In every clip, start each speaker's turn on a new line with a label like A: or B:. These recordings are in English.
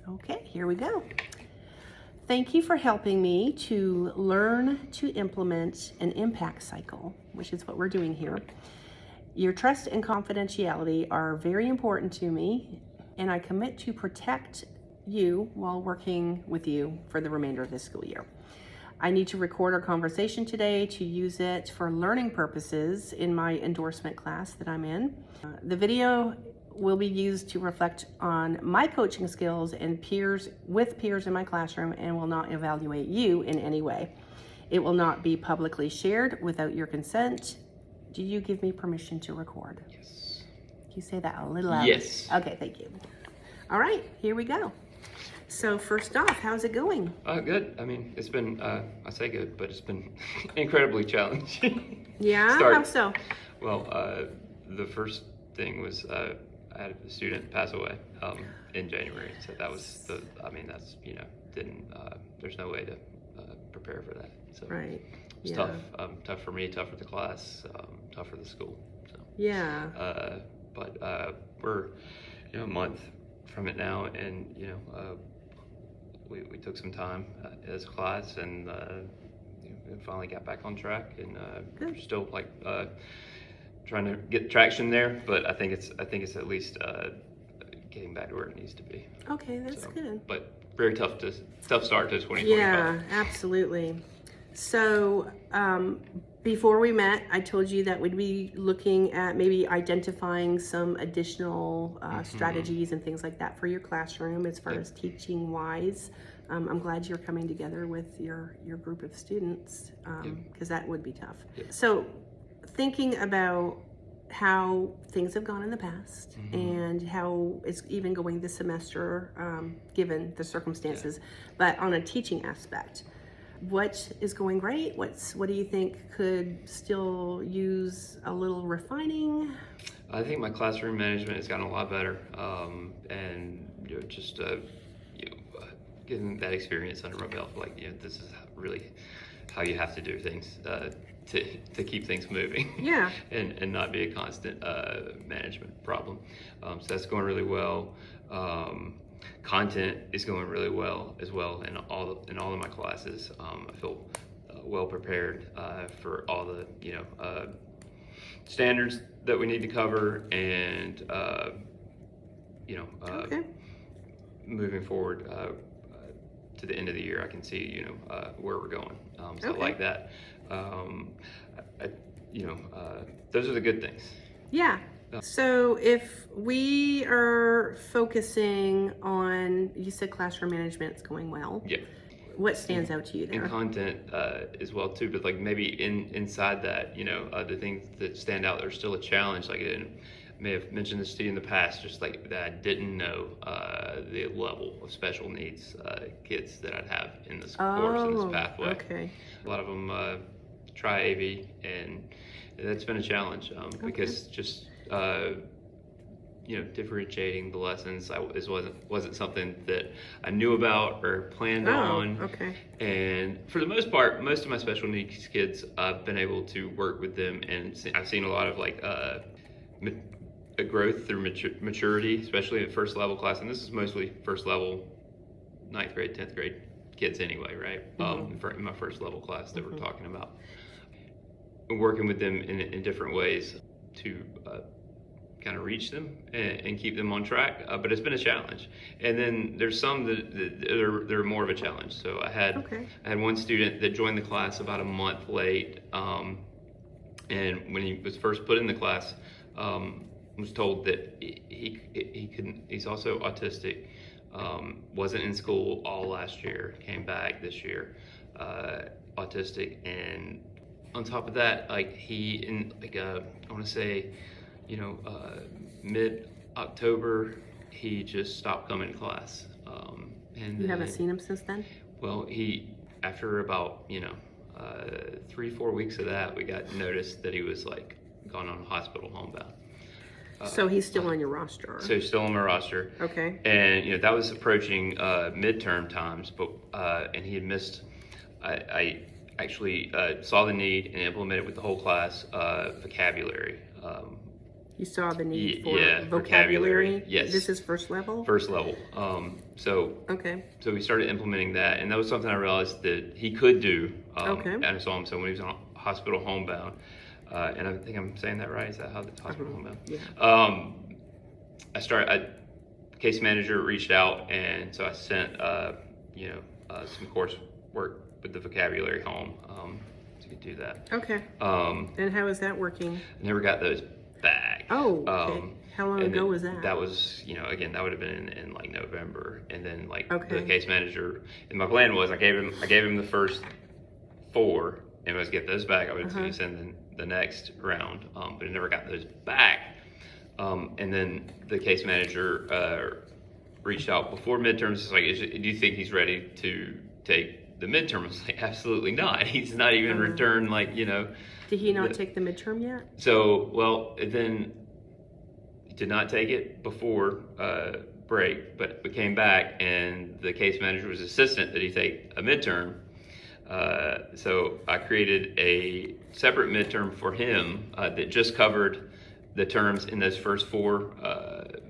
A: Okay, here we go. Thank you for helping me to learn to implement an impact cycle, which is what we're doing here. Your trust and confidentiality are very important to me, and I commit to protect you while working with you for the remainder of this school year. I need to record our conversation today to use it for learning purposes in my endorsement class that I'm in. The video will be used to reflect on my coaching skills and peers in my classroom and will not evaluate you in any way. It will not be publicly shared without your consent. Do you give me permission to record?
B: Yes.
A: Can you say that a little louder?
B: Yes.
A: Okay, thank you. All right, here we go. So first off, how's it going?
B: Good. I mean, it's been, I say good, but it's been incredibly challenging.
A: Yeah, how so?
B: Well, the first thing was I had a student pass away in January. So that was that's, there's no way to prepare for that. So
A: Right.
B: it's
A: Yeah.
B: tough. Tough for me, tough for the class, tough for the school. So,
A: Yeah.
B: but we're, a month from it now, and, we took some time as a class, and we finally got back on track, and we're still trying to get traction there, but I think it's at least getting back to where it needs to be.
A: Okay, that's good.
B: But very tough start to 2025.
A: Yeah, absolutely. So before we met, I told you that we'd be looking at maybe identifying some additional strategies and things like that for your classroom as far as teaching wise. I'm glad you're coming together with your group of students because that would be tough. So thinking about how things have gone in the past and how it's even going this semester given the circumstances, but on a teaching aspect, what is going great? What do you think could still use a little refining?
B: I think my classroom management has gotten a lot better, and getting that experience under my belt, this is really how you have to do things to keep things moving.
A: Yeah.
B: and not be a constant management problem. So that's going really well. Content is going really well as well in all of my classes. I feel well prepared for all the standards that we need to cover, and moving forward to the end of the year, I can see where we're going. So I like that. Those are the good things.
A: Yeah. So if we are focusing on, you said classroom management is going well.
B: Yeah.
A: What stands out to you there?
B: And content as well too, but inside that, the things that stand out, there's still a challenge. I may have mentioned this to you in the past, just that I didn't know the level of special needs kids that I'd have in this course, in this pathway.
A: Okay.
B: A lot of them try AV, and that's been a challenge because just differentiating the lessons wasn't something that I knew about or planned on.
A: Okay.
B: And for the most part, most of my special needs kids, I've been able to work with them, and I've seen a lot of a growth through maturity, especially in first level class. And this is mostly first level, 9th grade, 10th grade kids anyway, right? In my first level class that we're talking about. Working with them in different ways to kind of reach them and keep them on track, but it's been a challenge. And then there's some that are more of a challenge. So I had one student that joined the class about a month late, and when he was first put in the class, was told that he couldn't. He's also autistic. Wasn't in school all last year. Came back this year, autistic, and on top of that, I want to say, mid-October, he just stopped coming to class. And
A: you haven't seen him since then?
B: Well, after about 3-4 weeks of that, we got noticed that he was gone on hospital homebound.
A: So he's still on your roster?
B: So he's still on my roster.
A: Okay.
B: And that was approaching midterm times, but and he had missed. I actually saw the need and implemented with the whole class vocabulary
A: You saw the need for
B: Yeah,
A: vocabulary?
B: yes.
A: This is first level?
B: First level.
A: Okay.
B: So we started implementing that, and that was something I realized that he could do.
A: Okay.
B: And I saw him. So when he was on hospital homebound, and I think I'm saying that right. Is that how the hospital homebound?
A: Yeah.
B: Case manager reached out, and so I sent some coursework with the vocabulary home to do that.
A: Okay. And how is that working?
B: I never got those back.
A: Oh, okay. How long ago was that?
B: That was, again, that would have been in like November, and then
A: Okay.
B: the case manager. And my plan was I gave him the first 4, and was get those back. I would send the next round, but I never got those back. And then the case manager reached out before midterms. It's like, do you think he's ready to take the midterm? I was like, absolutely not. He's not even returned,
A: Did he not take the midterm yet?
B: So, well, then he did not take it before break, but we came back, and the case manager was insistent that he take a midterm. So I created a separate midterm for him that just covered the terms in those first 4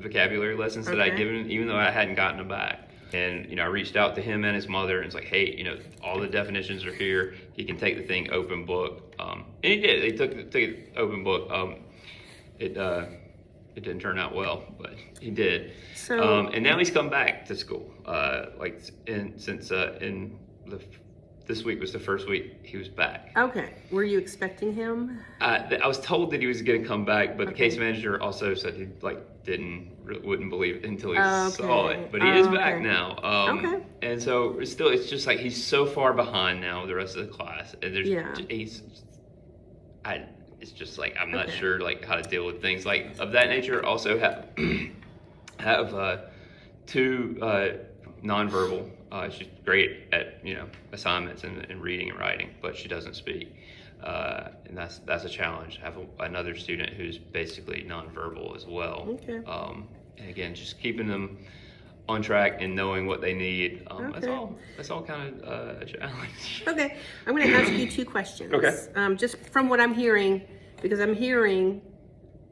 B: vocabulary lessons that I'd given him, even though I hadn't gotten them back. And, I reached out to him and his mother, and it's like, hey, all the definitions are here. He can take the thing open book. And he did. They took it open book. It didn't turn out well, but he did.
A: So,
B: and now he's come back to school. This week was the first week he was back.
A: okay. Were you expecting him?
B: I was told that he was going to come back, but the case manager also said he wouldn't believe it until he saw it. But he is back now. And so it's just like he's so far behind now the rest of the class, and it's just like I'm not sure how to deal with things like of that nature. Also have 2 nonverbal. She's great at assignments and reading and writing, but she doesn't speak, and that's a challenge. I have another student who's basically nonverbal as well.
A: Okay.
B: And again, just keeping them on track and knowing what they need. That's all kind of a challenge.
A: Okay. I'm going to ask you 2 questions.
B: Okay.
A: Just from what I'm hearing, because I'm hearing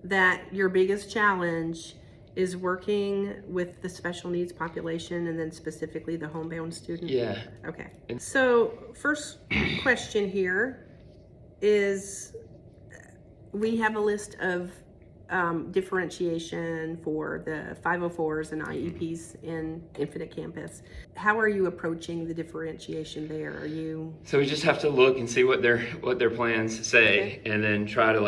A: that your biggest challenge is working with the special needs population, and then specifically the homebound student?
B: Yeah.
A: Okay. So first question here is, we have a list of differentiation for the 504s and IEPs in Infinite Campus. How are you approaching the differentiation there?
B: So we just have to look and see what their plans say, and then try to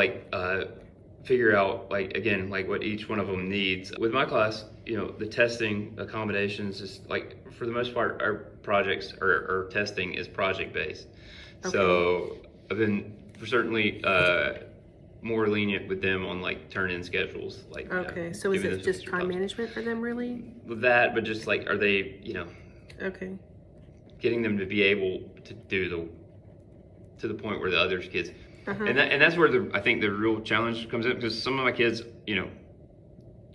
B: figure out what each one of them needs. With my class, the testing accommodations is for the most part, our projects or testing is project based. So I've been certainly more lenient with them on turn-in schedules.
A: So is it just time management for them, really?
B: With that, but just are they getting them to be able to do to the point where the other kids. And that's where I think the real challenge comes in, because some of my kids,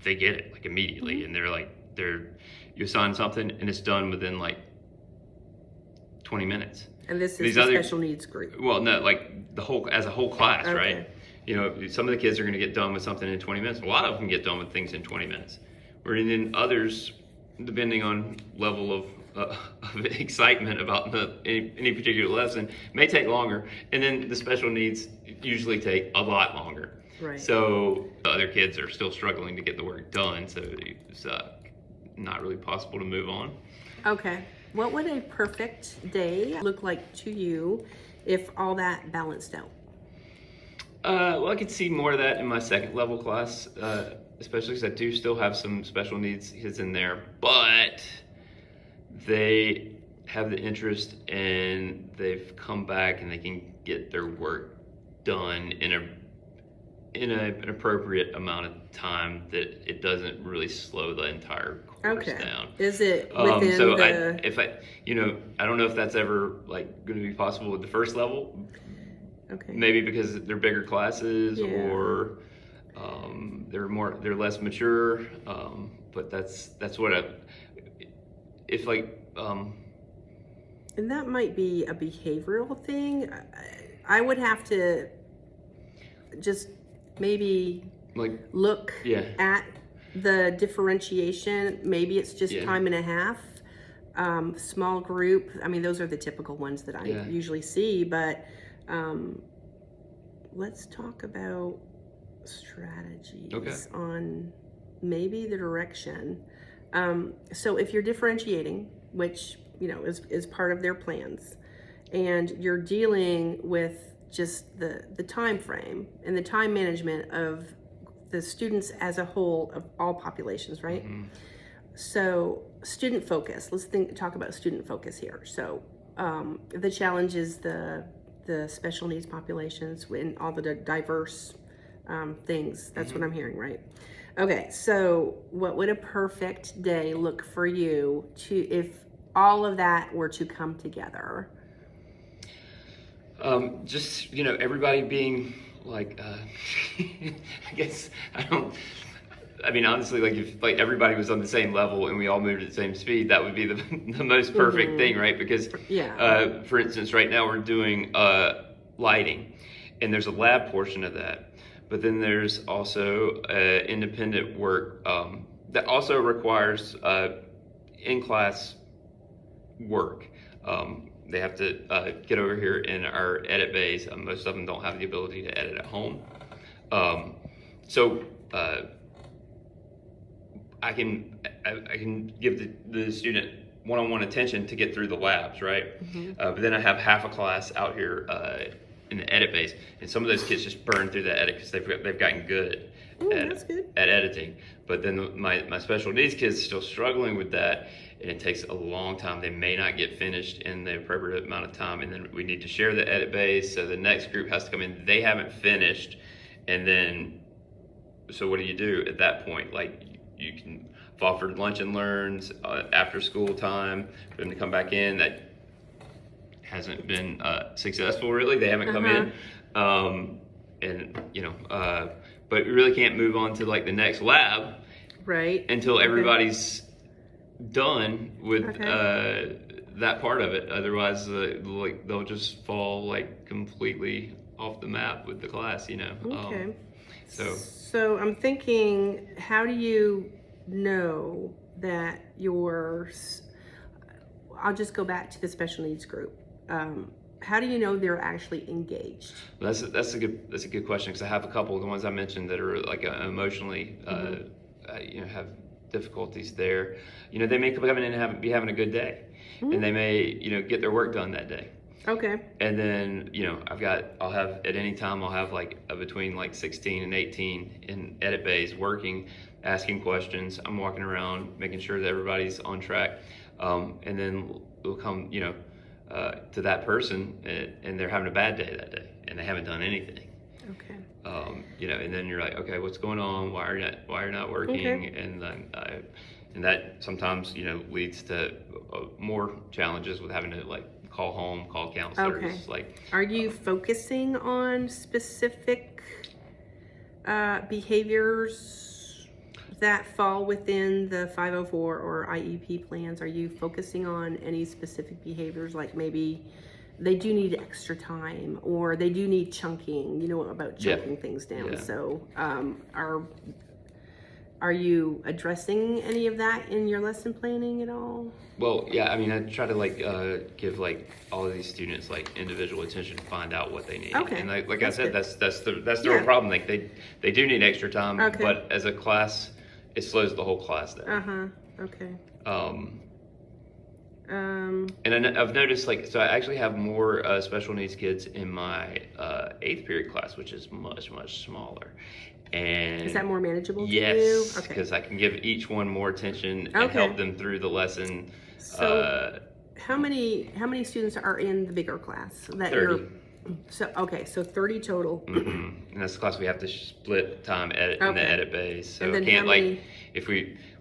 B: they get it immediately, and you assign something and it's done within 20 minutes.
A: And this is the special needs group.
B: Well, no, as a whole class, right? Some of the kids are going to get done with something in 20 minutes. A lot of them get done with things in 20 minutes. And then others, depending on level of excitement about any particular lesson, may take longer, and then the special needs usually take a lot longer.
A: Right.
B: So the other kids are still struggling to get the work done, so it's not really possible to move on.
A: Okay. What would a perfect day look like to you if all that balanced out?
B: Well, I could see more of that in my second level class, especially because I do still have some special needs kids in there, but they have the interest, and they've come back, and they can get their work done in an appropriate amount of time that it doesn't really slow the entire course down.
A: Is it within
B: I don't know if that's ever going to be possible with the first level.
A: Okay.
B: Maybe because they're bigger classes, or they're less mature. But that's what
A: and that might be a behavioral thing. I would have to just maybe
B: like
A: look
B: yeah.
A: at the differentiation. Maybe it's just
B: Yeah.
A: time and a half. Small group. I mean, those are the typical ones that I
B: Yeah.
A: usually see, but let's talk about strategies
B: Okay.
A: on maybe the direction. So if you're differentiating, which, you know, is part of their plans, and you're dealing with just the time frame and the time management of the students as a whole of all populations, right?
B: Mm-hmm.
A: So student focus, let's talk about student focus here. So the challenge is the special needs populations and all the diverse things. That's what I'm hearing, right? Okay, so what would a perfect day look for you if all of that were to come together?
B: Just, you know, everybody being like, I guess I mean, honestly, like if like everybody was on the same level and we all moved at the same speed, that would be the most perfect thing, right? Because,
A: Yeah.
B: For instance, right now we're doing lighting, and there's a lab portion of that, but then there's also independent work that also requires in-class work. They have to get over here in our edit bays. Most of them don't have the ability to edit at home. So I can give the student one-on-one attention to get through the labs, right?
A: Mm-hmm.
B: But then I have half a class out here in the edit base, and some of those kids just burn through the edit because they've gotten good
A: That's good.
B: at editing. But then my special needs kids are still struggling with that, and it takes a long time. They may not get finished in the appropriate amount of time, and then we need to share the edit base. So the next group has to come in. They haven't finished, and then so what do you do at that point? Like you can have offered lunch and learns after school time for them to come back in. That hasn't been successful really. They haven't come in, and you know, but we really can't move on to like the next lab
A: Right.
B: until everybody's done with that part of it. Otherwise, like they'll just fall like completely off the map with the class, you know.
A: Okay.
B: So
A: I'm thinking, how do you know that I'll just go back to the special needs group. How do you know they're actually engaged?
B: that's a good question, because I have a couple of the ones I mentioned that are like emotionally, you know, have difficulties there. You know, they may come in and be having a good day, and they may, you know, get their work done that day.
A: Okay.
B: And then, you know, I'll have at any time, I'll have like between like 16 and 18 in edit bays working, asking questions. I'm walking around, making sure that everybody's on track. And then we'll come, you know, to that person and they're having a bad day that day and they haven't done anything.
A: Okay.
B: You know, and then you're like, okay, what's going on? Why are you not working?
A: Okay.
B: And then, and that sometimes, you know, leads to more challenges with having to like call home, call counselors.
A: Okay.
B: Like,
A: Are you focusing on specific behaviors that fall within the 504 or IEP plans? Are you focusing on any specific behaviors, like maybe they do need extra time or they do need chunking, you know, about chunking things down?
B: Yeah.
A: So are you addressing any of that in your lesson planning at all?
B: well, yeah, I mean, I try to like give like all of these students like individual attention to find out what they need.
A: Okay.
B: And like I
A: That's
B: said,
A: good.
B: that's the
A: Yeah.
B: real problem. Like they do need extra time,
A: Okay.
B: but as a class, it slows the whole class down.
A: Okay.
B: And I've noticed, like, so I actually have more special needs kids in my 8th period class, which is much, much smaller. And
A: Is that more manageable to you?
B: yes,
A: Okay.
B: because I can give each one more attention and
A: Okay.
B: help them through the lesson.
A: So how many students are in the bigger class that
B: 30.
A: So 30 total.
B: And that's the class we have to split time edit in the
A: Okay.
B: edit base. So
A: And then
B: I can't
A: how many-
B: like, if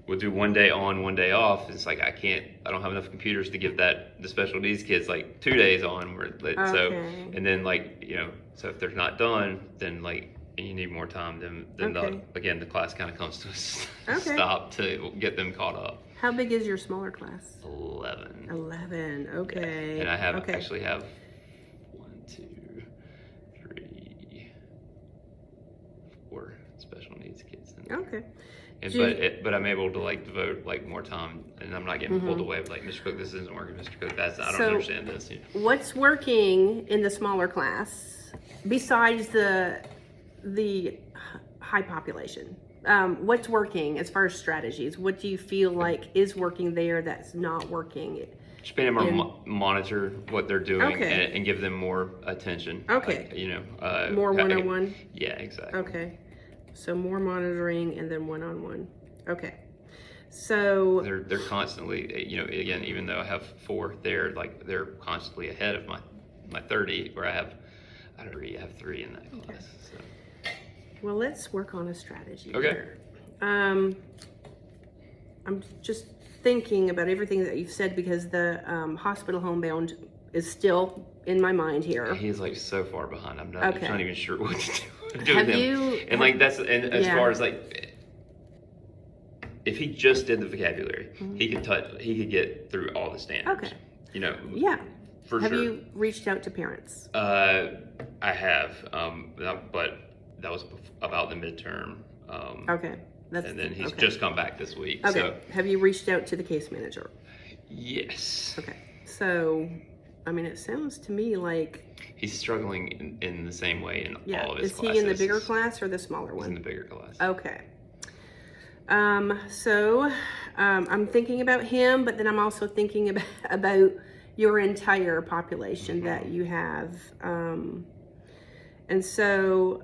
B: we'll do one day on, one day off, it's like I don't have enough computers to give the special needs kids like 2 days on. So,
A: Okay.
B: and then like, you know, so if they're not done, then like, and you need more time, then
A: Okay.
B: again, the class kind of comes to a
A: Okay.
B: stop to get them caught up.
A: How big is your smaller class?
B: 11.
A: 11. Okay.
B: And I
A: okay.
B: actually have 1, 2, 3, 4 special needs
A: Okay.
B: And,
A: Do you-
B: but I'm able to like devote like more time, and I'm not getting pulled away with like, Mr. Cook, this isn't working. Mr. Cook, I don't
A: So-
B: understand this. You know?
A: What's working in the smaller class besides the high population? What's working as far as strategies? What do you feel like is working there that's not working?
B: Just being able to monitor what they're doing
A: Okay.
B: and give them more attention.
A: Okay.
B: Like, you know,
A: More one-on-one?
B: Yeah, exactly.
A: Okay. So more monitoring and then one-on-one. Okay. So
B: They're constantly, you know, again, even though I have 4 there, like they're constantly ahead of my 30, where I have 3 in that class. So.
A: well, let's work on a strategy
B: Okay.
A: here. I'm just thinking about everything that you've said because the hospital homebound is still in my mind here.
B: He's like so far behind. I'm
A: Okay.
B: not even sure what to do
A: Have
B: with him.
A: you-
B: And like as
A: Yeah.
B: far as like, if he just did the vocabulary, he could get through all the standards.
A: Okay.
B: You know.
A: Yeah.
B: For
A: Have
B: sure.
A: you reached out to parents?
B: I have, but that was about the midterm.
A: Okay. That's
B: And then he's
A: okay.
B: just come back this week.
A: Okay.
B: So
A: Have you reached out to the case manager?
B: yes,
A: Okay. So, I mean, it sounds to me like,
B: he's struggling in the same way in
A: yeah.
B: all of his
A: Is
B: classes.
A: he in the bigger class or the smaller
B: He's in
A: one?
B: the bigger class.
A: Okay. I'm thinking about him, but then I'm also thinking about your entire population that you have. And so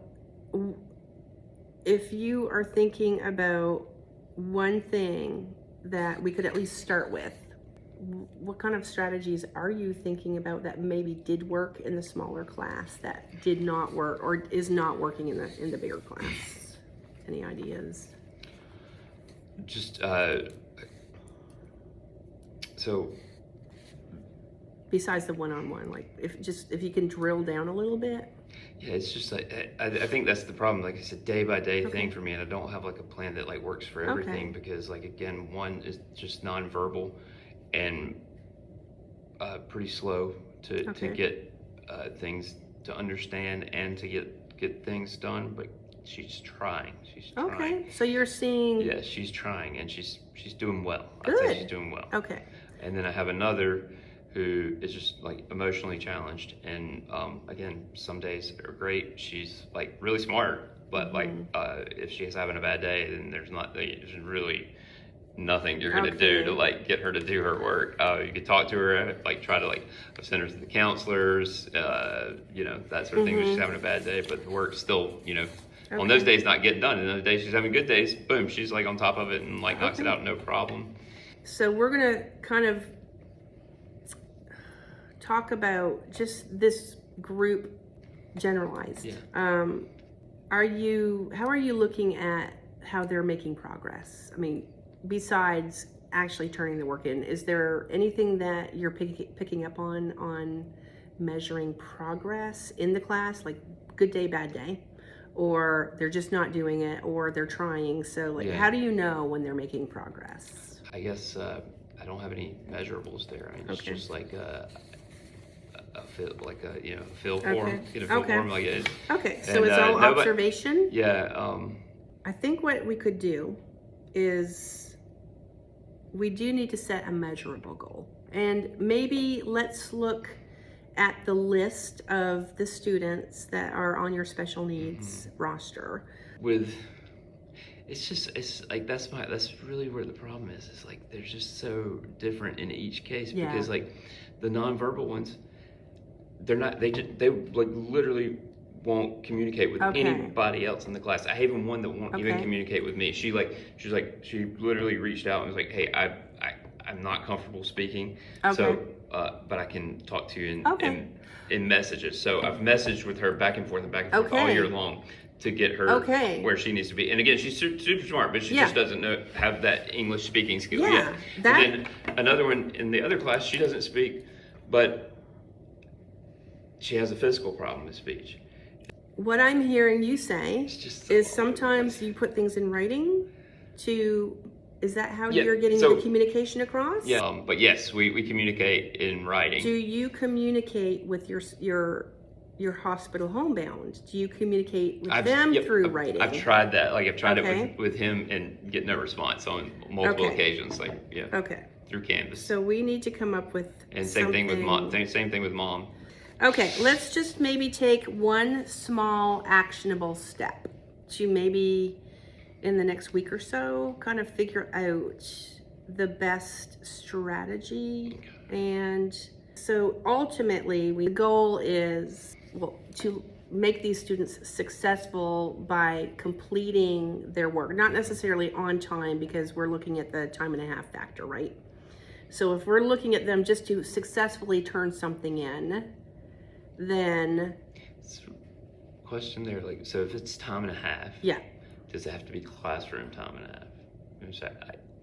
A: if you are thinking about one thing that we could at least start with, what kind of strategies are you thinking about that maybe did work in the smaller class that did not work or is not working in the bigger class? Any ideas?
B: Just so
A: Besides the one-on-one, like if you can drill down a little bit.
B: yeah, it's just like I think that's the problem. Like it's a day by day thing for me, and I don't have like a plan that like works for everything because like again, one is just nonverbal and pretty slow to get things to understand and to get things done, but she's trying. She's trying.
A: Okay, so you're seeing.
B: Yeah, she's trying, and she's doing well.
A: Good.
B: I'd say she's doing well.
A: Okay.
B: And then I have another who is just like emotionally challenged, and again, some days are great. She's like really smart, but like if she's having a bad day, then there's really nothing you're gonna do to like get her to do her work. You could talk to her, like try to like send her to the counselors, you know, that sort of thing. When she's having a bad day, but the work's still, you know, on those days not getting done. And those days she's having good days, boom, she's like on top of it and like knocks it out no problem.
A: So we're gonna kind of talk about just this group generalized.
B: Yeah.
A: How are you looking at how they're making progress? I mean, besides actually turning the work in, is there anything that you're picking up on measuring progress in the class, like good day, bad day, or they're just not doing it, or they're trying? So like, how do you know when they're making progress?
B: I guess I don't have any measurables there. I mean, it's just like a feel, like a feel form, get a feel form like it.
A: Okay, so
B: And,
A: it's all
B: no, but-
A: observation.
B: Yeah.
A: I think what we could do is we do need to set a measurable goal. And maybe let's look at the list of the students that are on your special needs roster.
B: It's like that's really where the problem is. It's like they're just so different in each case because like the nonverbal ones, they like literally won't communicate with anybody else in the class. I have even one that won't even communicate with me. She literally reached out and was like, "Hey, I'm not comfortable speaking, so but I can talk to you in messages." So I've messaged with her back and forth all year long to get her where she needs to be. And again, she's super smart, but she just doesn't have that English speaking skill yet. And then another one in the other class, she doesn't speak, but she has a physical problem with speech.
A: What I'm hearing you say
B: So
A: is sometimes you put things in writing is that how you're getting the communication across?
B: Yeah, but yes, we communicate in writing.
A: Do you communicate with your your hospital homebound? Do you communicate with them through writing?
B: I've tried that. Like I've tried
A: Okay.
B: it with him and get no response on multiple
A: Okay.
B: occasions. Like
A: Okay.
B: through Canvas.
A: So we need to come up with
B: And same thing with mom.
A: something-
B: Same thing with mom.
A: Okay, let's just maybe take one small actionable step to maybe in the next week or so kind of figure out the best strategy. And so ultimately, the goal is to make these students successful by completing their work, not necessarily on time because we're looking at the time and a half factor, right? So if we're looking at them just to successfully turn something in, then
B: Question there, like, so if it's time and a half,
A: yeah.
B: does it have to be classroom time and a half?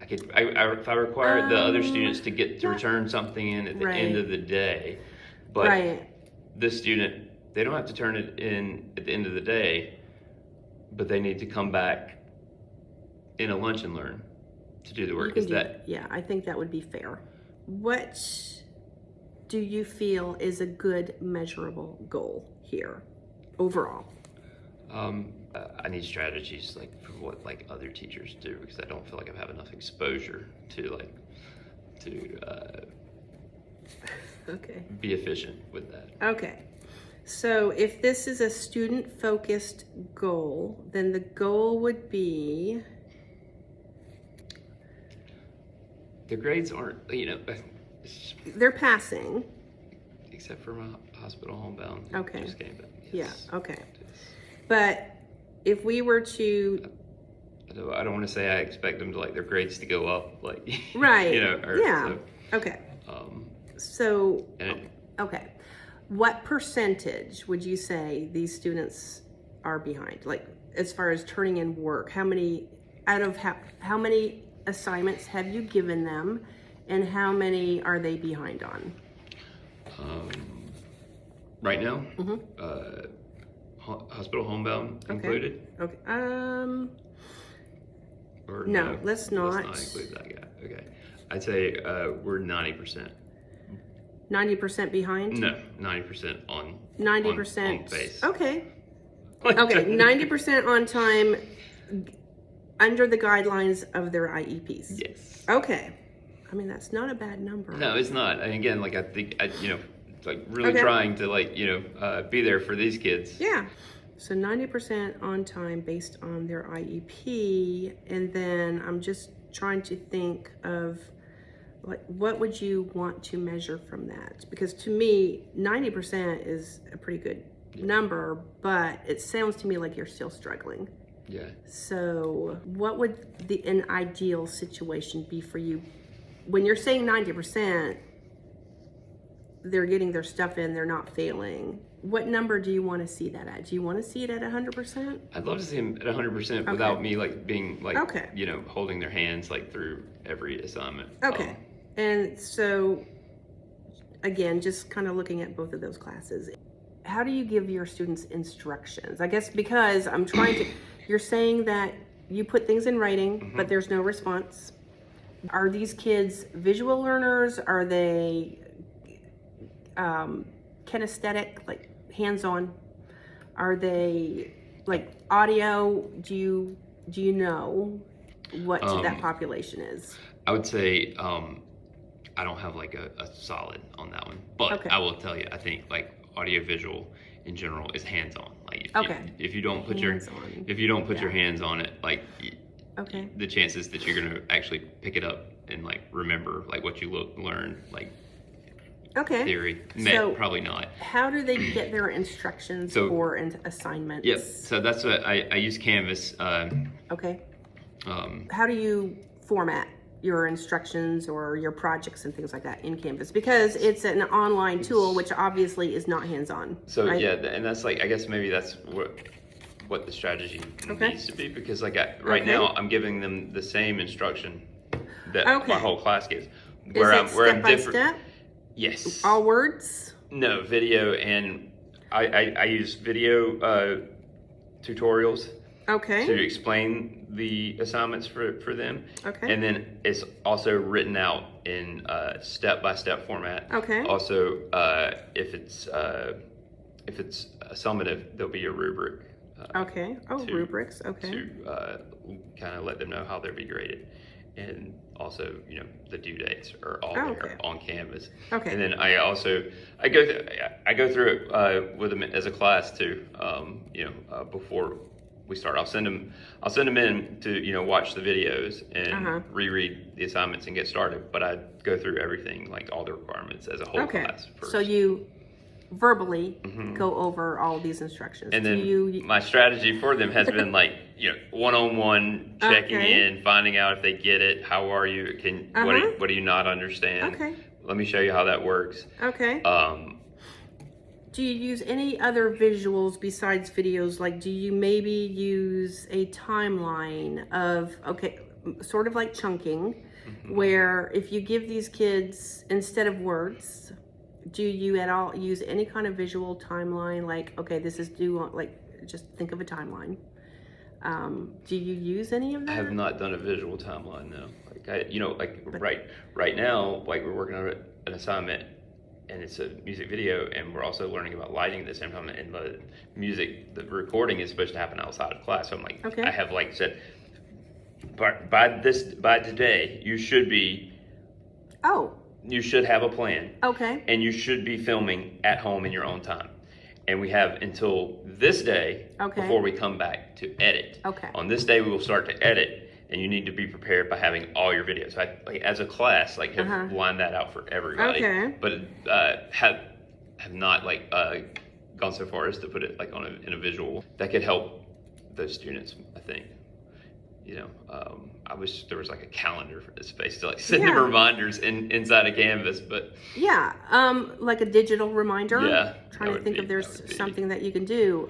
B: If I require the other students to get to return something in at the end of the day, but
A: Right.
B: this student, they don't have to turn it in at the end of the day, but they need to come back in a lunch and learn to do the
A: You
B: work.
A: can
B: Is
A: do
B: that
A: yeah, I think that would be fair. What do you feel is a good measurable goal here overall?
B: I need strategies like for what like other teachers do because I don't feel like I have enough exposure to
A: Okay.
B: be efficient with that.
A: Okay. So if this is a student-focused goal, then the goal would be
B: The grades aren't,
A: they're passing.
B: except for my hospital homebound.
A: Okay.
B: Just came back.
A: Yeah,
B: Yes.
A: okay. But if we were to
B: I don't want to say I expect them to like their grades to go up, like
A: right.
B: or,
A: yeah. Okay. So
B: and it,
A: okay. What percentage would you say these students are behind? Like as far as turning in work, how many assignments have you given them and how many are they behind on?
B: right now, hospital homebound included,
A: Okay.
B: or
A: No, let's not.
B: include that guy. Okay, I'd say we're 90%.
A: 90% behind?
B: No, 90% on
A: 90%.
B: on pace.
A: Okay. Okay, 90% on time under the guidelines of their IEPs.
B: Yes.
A: Okay. I mean, that's not a bad number.
B: No, it's not. And again, like I think, like really
A: Okay.
B: trying to be there for these kids.
A: Yeah. So 90% on time based on their IEP. And then I'm just trying to think of like, what would you want to measure from that? Because to me, 90% is a pretty good number, but it sounds to me like you're still struggling.
B: Yeah.
A: So what would an ideal situation be for you? When you're saying 90%, they're getting their stuff in, they're not failing. What number do you want to see that at? Do you want to see it at 100%?
B: I'd love to see them at 100% without me like being like,
A: Okay.
B: holding their hands like through every assignment.
A: Okay. And so, again, just kind of looking at both of those classes, how do you give your students instructions? I guess because I'm trying to, you're saying that you put things in writing, but there's no response. Are these kids visual learners? Are they kinesthetic, like hands-on? Are they like audio? Do you know what that population is?
B: I would say I don't have like a solid on that one, but
A: Okay.
B: I will tell you, I think like audiovisual in general is hands-on. Like if you don't put
A: Hands-on.
B: your hands on it, like
A: Okay.
B: the chances that you're gonna actually pick it up and like remember like what you learned like
A: Okay.
B: theory,
A: So-
B: probably not.
A: How do they get their instructions
B: So-
A: or assignments?
B: Yep. So that's what I use Canvas.
A: Okay. How do you format your instructions or your projects and things like that in Canvas? Because it's an online tool, which obviously is not hands-on.
B: So
A: right?
B: yeah, and that's like I guess maybe that's what the strategy
A: Okay.
B: needs to be because like right now I'm giving them the same instruction that
A: Okay.
B: my whole class gets.
A: Is it step by step?
B: Yes.
A: All words?
B: No, video, and I use video tutorials
A: Okay.
B: to explain the assignments for them.
A: Okay.
B: And then it's also written out in step-by-step format.
A: Okay.
B: Also, if it's if it's a summative, there'll be a rubric.
A: Okay. Oh,
B: to-
A: rubrics. Okay.
B: To kind of let them know how they'll be graded. And also, the due dates are all
A: Oh,
B: there
A: okay.
B: on Canvas.
A: Okay.
B: And then I go through it with them as a class too. Before we start, I'll send them in to watch the videos and reread the assignments and get started. But I go through everything, like all the requirements as a whole
A: Okay.
B: class first.
A: So you verbally go over all these instructions.
B: And
A: Do
B: then
A: you
B: my strategy for them has been like, one-on-one checking
A: Okay.
B: in, finding out if they get it. How are you? What do you not understand?
A: Okay.
B: Let me show you how that works.
A: Okay. Do you use any other visuals besides videos? Like, do you maybe use a timeline of, sort of like chunking, where if you give these kids, instead of words, do you at all use any kind of visual timeline? Like, okay, this is due on, like, just think of a timeline. Do you use any of that?
B: I have not done a visual timeline, no. Right now, like we're working on an assignment, and it's a music video, and we're also learning about lighting at the same time. And the recording is supposed to happen outside of class. So I'm like,
A: Okay.
B: I have like said, by today, you should be.
A: Oh.
B: You should have a plan.
A: Okay.
B: And you should be filming at home in your own time. And we have until this day before we come back to edit.
A: Okay.
B: On this day, we will start to edit, and you need to be prepared by having all your videos. As a class, have lined that out for everybody.
A: Okay.
B: But have not gone so far as to put it in a visual that could help those students, I think. I wish there was like a calendar for this space to send them reminders inside of Canvas, but
A: yeah, like a digital reminder.
B: Yeah,
A: Trying to think if there's something that you can do.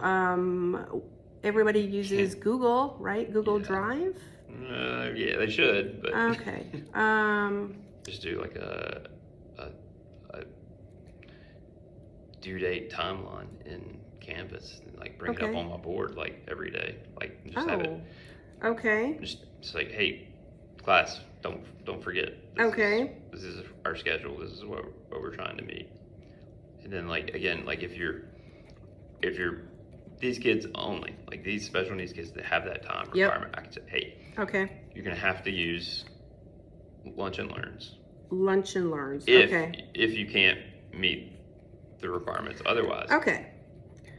A: Everybody uses Google, right? Google Drive.
B: Yeah, they should. But
A: Okay.
B: just do like a due date timeline in Canvas, and bring it up on my board every day, just have it.
A: Okay.
B: Just like, hey, class, don't forget. This is our schedule. This is what we're trying to meet. And then again, if you're these kids only, these special needs kids that have that time requirement, I can say, hey, you're gonna have to use lunch and learns.
A: Lunch and learns.
B: If you can't meet the requirements otherwise.
A: Okay.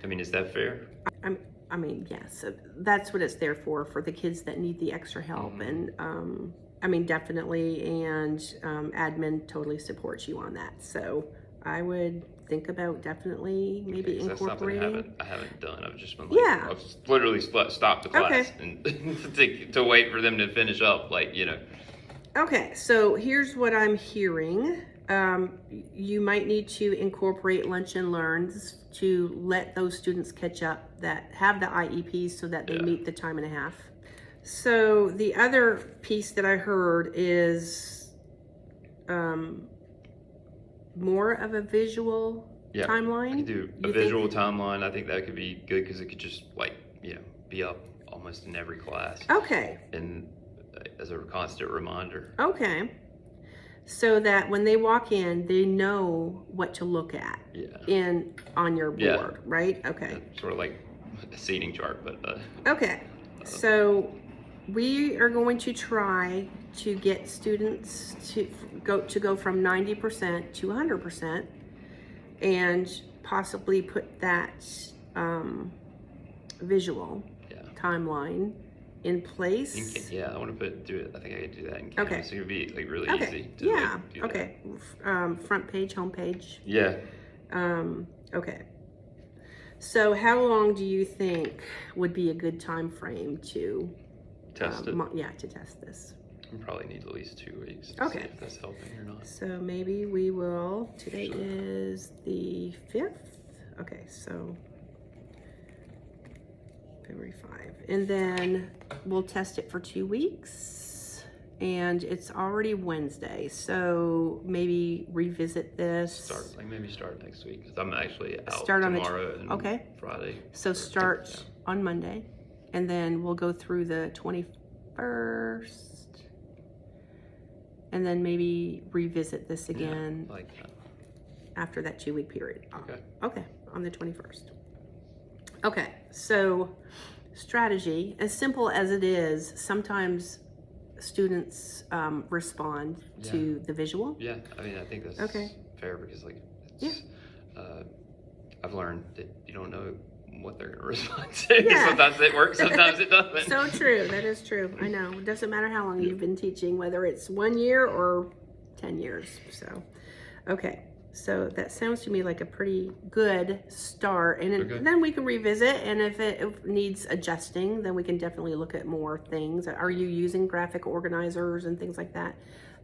B: I mean, is that fair?
A: I mean, yes, that's what it's there for the kids that need the extra help. And definitely, and admin totally supports you on that. So I would think about definitely maybe incorporating.
B: I haven't done. I've just been
A: Yeah.
B: I've literally stopped the class and to wait for them to finish up,
A: Okay, so here's what I'm hearing. You might need to incorporate lunch and learns to let those students catch up that have the IEPs so that they meet the time and a half. So the other piece that I heard is more of a visual timeline.
B: I could do a visual timeline. I think that could be good because it could just be up almost in every class.
A: Okay.
B: And as a constant reminder.
A: Okay. So that when they walk in, they know what to look at on your board, right? Okay.
B: Sort of like a seating chart, but
A: okay. So we are going to try to get students to go from 90% to 100%, and possibly put that visual timeline in place.
B: I want to do it. I think I could do that in Canvas. So it would be really easy to do that.
A: Front page, home page.
B: Yeah.
A: Okay. So how long do you think would be a good time frame to
B: test it?
A: To test this.
B: We probably need at least 2 weeks to see if that's helping or not.
A: So maybe we will, today is the 5th. Okay, so February 5. And then we'll test it for 2 weeks. And it's already Wednesday, so maybe revisit this.
B: Maybe start next week, because I'm actually out
A: on
B: tomorrow and Friday.
A: So start on Monday, and then we'll go through the 21st, and then maybe revisit this again.
B: Yeah, I like that.
A: after that 2-week period.
B: Okay.
A: Okay, on the 21st. Okay, so strategy, as simple as it is, sometimes students respond to the visual.
B: Yeah, I mean, I think that's
A: Okay.
B: fair because, like, it's, I've learned that you don't know what they're going to respond to.
A: Yeah.
B: Sometimes it works, sometimes it doesn't.
A: So true, that is true. I know. It doesn't matter how long you've been teaching, whether it's 1 year or 10 years. So, okay. So that sounds to me like a pretty good start. And then we can revisit. And if it needs adjusting, then we can definitely look at more things. Are you using graphic organizers and things like that?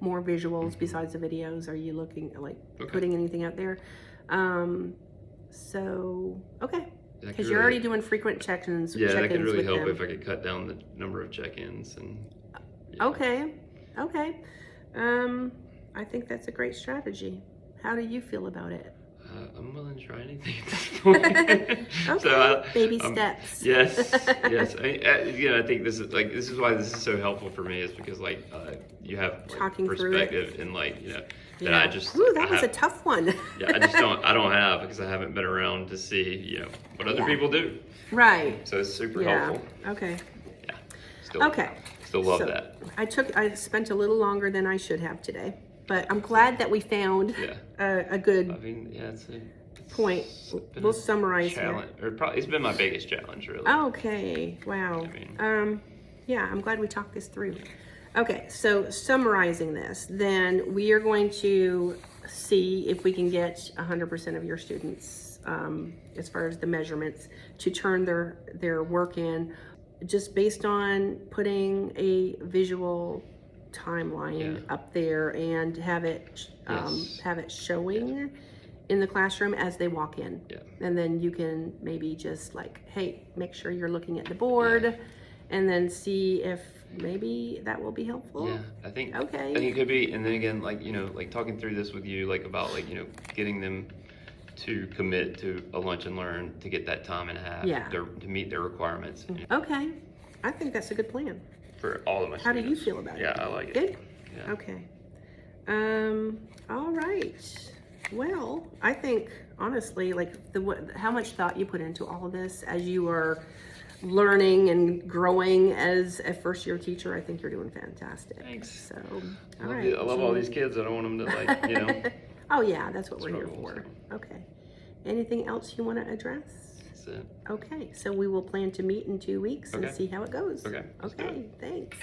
A: More visuals besides the videos? Are you looking like putting anything out there? So, okay. Because you're already doing frequent check-ins.
B: Yeah, that could really help
A: them.
B: if I could cut down the number of check-ins. And
A: Okay. I think that's a great strategy. How do you feel about it?
B: I'm willing to try anything at this point.
A: Okay.
B: So,
A: baby steps.
B: Yes. I think this is why this is so helpful for me, is because you have
A: Talking
B: perspective and that I just.
A: Ooh, that was a tough one.
B: Yeah, I don't have, because I haven't been around to see what other people do.
A: Right.
B: So it's super helpful.
A: Okay.
B: Yeah. Still love that.
A: I spent a little longer than I should have today, but I'm glad that we found a good
B: it's
A: point. We'll summarize
B: challenge, it's been my biggest challenge, really.
A: Okay. Wow. I'm glad we talked this through. Okay, so summarizing this, then we are going to see if we can get 100% of your students, as far as the measurements, to turn their work in, just based on putting a visual timeline up there and have it showing in the classroom as they walk in.
B: Yeah.
A: And then you can maybe just make sure you're looking at the board, and then see if maybe that will be helpful.
B: Yeah, I think it could be. And then again, talking through this with you, about getting them to commit to a lunch and learn to get that time and a half to meet their requirements.
A: Okay, I think that's a good plan.
B: For all of my
A: How
B: students.
A: do you feel about it?
B: Yeah, I like it.
A: Good?
B: Yeah.
A: Okay. All right. Well, I think honestly, how much thought you put into all of this as you are learning and growing as a first-year teacher, I think you're doing fantastic.
B: Thanks.
A: So,
B: I love all these kids. I don't want them to
A: Oh yeah, that's what we're here for.
B: So.
A: Okay. Anything else you want to address?
B: That's it.
A: Okay, so we will plan to meet in 2 weeks and see how it goes.
B: Okay.
A: Okay, thanks.